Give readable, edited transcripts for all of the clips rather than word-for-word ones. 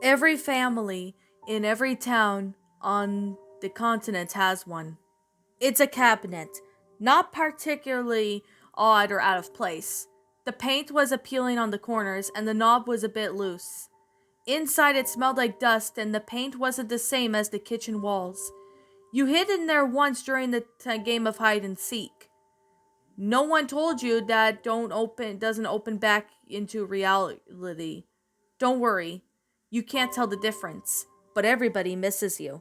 Every family in every town on the continent has one. It's a cabinet, not particularly odd or out of place. The paint was appealing on the corners, and the knob was a bit loose. Inside, it smelled like dust, and the paint wasn't the same as the kitchen walls. You hid in there once during the game of hide and seek. No one told you that don't open doesn't open back into reality. Don't worry. You can't tell the difference, but everybody misses you.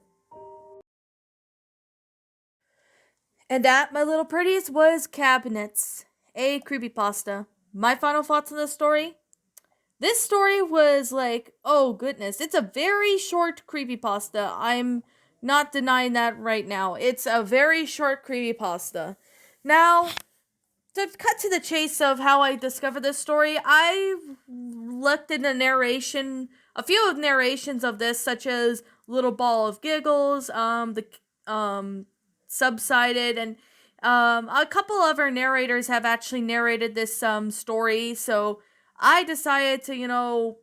And that, my little pretties, was Cabinets, a creepypasta. My final thoughts on this story? This story was like, oh goodness, it's a very short creepypasta. I'm not denying that right now. It's a very short creepypasta. Now, to cut to the chase of how I discovered this story, I looked in the narration, a few of narrations of this, such as Little Ball of Giggles, the Subsided, and a couple other narrators have actually narrated this story. So I decided to,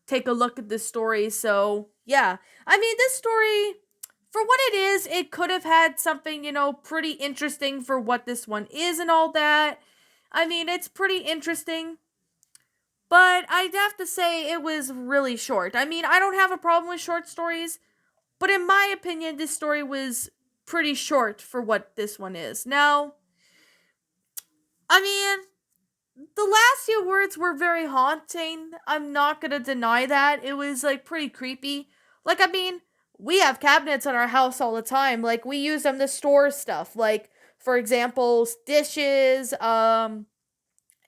take a look at this story. So yeah, I mean, this story, for what it is, it could have had something, pretty interesting for what this one is and all that. I mean, it's pretty interesting, but I'd have to say it was really short. I mean, I don't have a problem with short stories, but in my opinion, this story was pretty short for what this one is. Now, I mean, the last few words were very haunting. I'm not gonna deny that. It was like pretty creepy. Like, I mean, we have cabinets in our house all the time. Like, we use them to store stuff. Like, for example, dishes,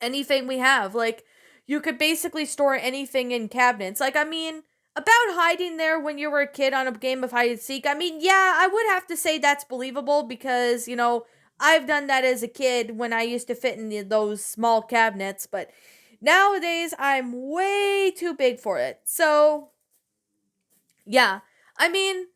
anything we have. Like, you could basically store anything in cabinets. Like, I mean, about hiding there when you were a kid on a game of hide and seek, I mean, yeah, I would have to say that's believable because, I've done that as a kid when I used to fit in those small cabinets, but nowadays I'm way too big for it. So, yeah. I mean,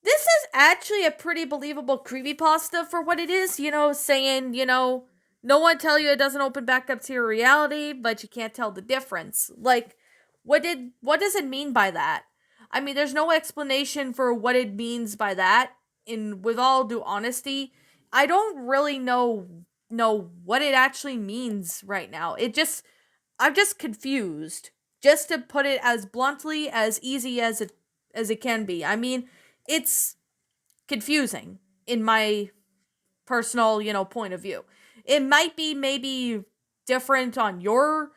this is actually a pretty believable creepypasta for what it is, saying, no one tell you it doesn't open back up to your reality, but you can't tell the difference. Like, what does it mean by that? I mean, there's no explanation for what it means by that. In with all due honesty, I don't really know what it actually means right now. I'm just confused. Just to put it as bluntly as easy as it can be. I mean, it's confusing in my personal, point of view. It might be maybe different on your,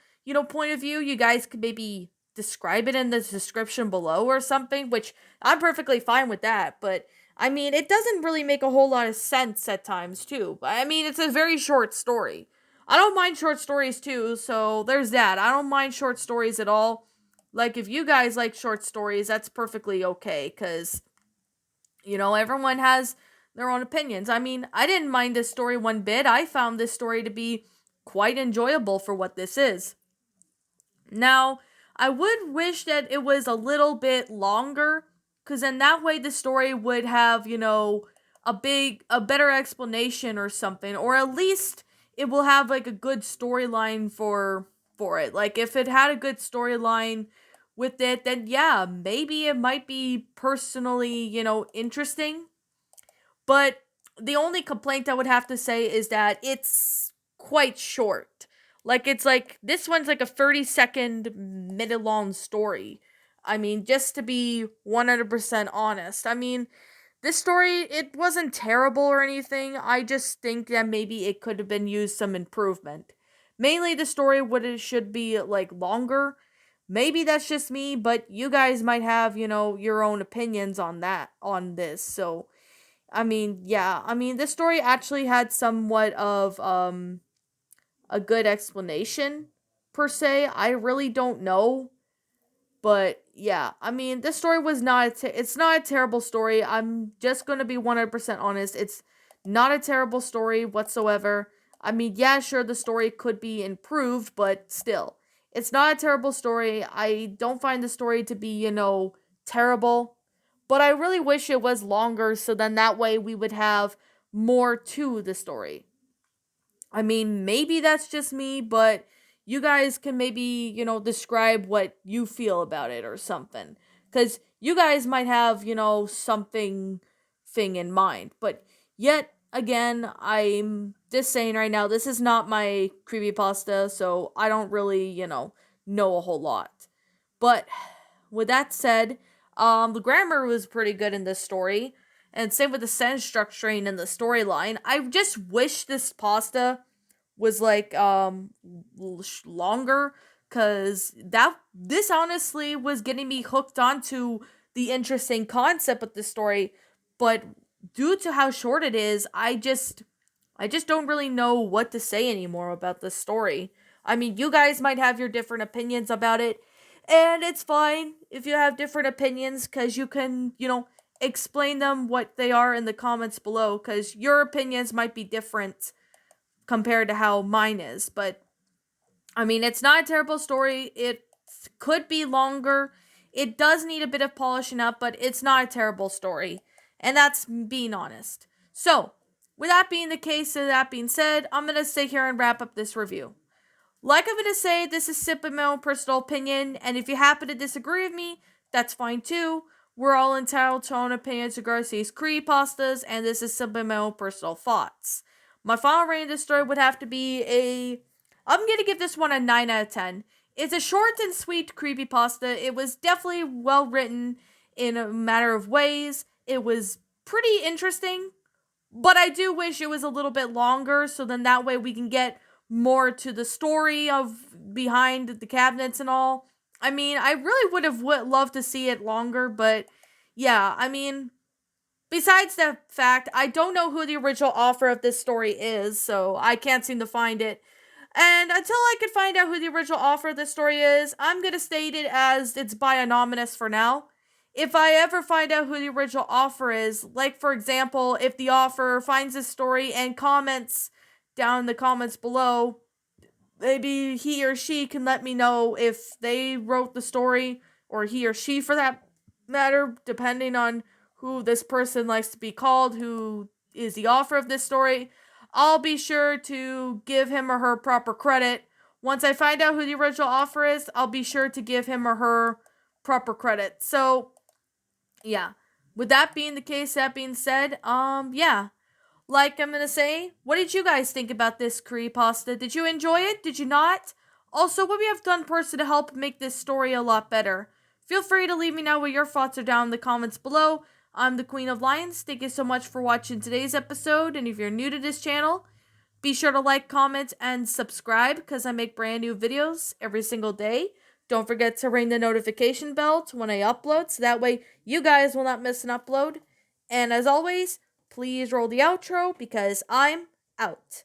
point of view. You guys could maybe describe it in the description below or something, which I'm perfectly fine with that, but I mean, it doesn't really make a whole lot of sense at times too. But I mean, it's a very short story. I don't mind short stories too, so there's that. I don't mind short stories at all. Like, if you guys like short stories, that's perfectly okay cuz everyone has their own opinions. I mean, I didn't mind this story one bit. I found this story to be quite enjoyable for what this is. Now, I would wish that it was a little bit longer, because in that way the story would have, a better explanation or something, or at least it will have like a good storyline for it. Like, if it had a good storyline with it, then yeah, maybe it might be personally, interesting. But the only complaint I would have to say is that it's quite short. Like, it's like this one's like a 30-second minute long story. I mean, just to be 100% honest. I mean, this story, it wasn't terrible or anything. I just think that maybe it could have been used some improvement. Mainly the story would it should be like longer. Maybe that's just me, but you guys might have, your own opinions on this. So, I mean, yeah. I mean, this story actually had somewhat of a good explanation per se. I really don't know, but yeah. I mean, this story was not it's not a terrible story. I'm just going to be 100% honest. It's not a terrible story whatsoever. I mean, yeah, sure the story could be improved, but still. It's not a terrible story. I don't find the story to be, terrible, but I really wish it was longer so then that way we would have more to the story. I mean, maybe that's just me, but you guys can maybe, describe what you feel about it or something. Because you guys might have, something thing in mind. But yet again, I'm just saying right now, this is not my creepypasta, so I don't really, know a whole lot. But with that said, the grammar was pretty good in this story, and same with the sentence structuring and the storyline. I just wish this pasta was like longer, cuz this honestly was getting me hooked onto the interesting concept of the story, but due to how short it is, I just don't really know what to say anymore about this story. I mean, you guys might have your different opinions about it, and it's fine if you have different opinions, cuz you can, explain them what they are in the comments below, cuz your opinions might be different compared to how mine is. But I mean, it's not a terrible story. It could be longer. It does need a bit of polishing up, but it's not a terrible story. And that's being honest. So, with that being the case, and that being said, I'm going to sit here and wrap up this review. Like I'm going to say, this is simply my own personal opinion, and if you happen to disagree with me, that's fine too. We're all entitled to our own opinions regarding these creepypastas, and this is simply my own personal thoughts. My final rating of this story would have to be I'm going to give this one a 9 out of 10. It's a short and sweet creepypasta. It was definitely well written in a matter of ways. It was pretty interesting, but I do wish it was a little bit longer, so then that way we can get more to the story of behind the cabinets and all. I mean, I really would have loved to see it longer, but yeah, I mean, besides that fact, I don't know who the original author of this story is, so I can't seem to find it. And until I can find out who the original author of this story is, I'm going to state it as it's by anonymous for now. If I ever find out who the original author is, like for example, if the author finds this story and comments down in the comments below, maybe he or she can let me know if they wrote the story, or he or she for that matter, depending on who this person likes to be called, who is the author of this story. I'll be sure to give him or her proper credit. Once I find out who the original author is, I'll be sure to give him or her proper credit. So, yeah. With that being the case, that being said, yeah. Like I'm gonna say, what did you guys think about this creepypasta? Did you enjoy it? Did you not? Also, what we have done personally to help make this story a lot better? Feel free to leave me know what your thoughts are down in the comments below. I'm the Queen of Lions. Thank you so much for watching today's episode, and if you're new to this channel, be sure to like, comment, and subscribe because I make brand new videos every single day. Don't forget to ring the notification bell to when I upload, so that way you guys will not miss an upload. And as always, please roll the outro because I'm out.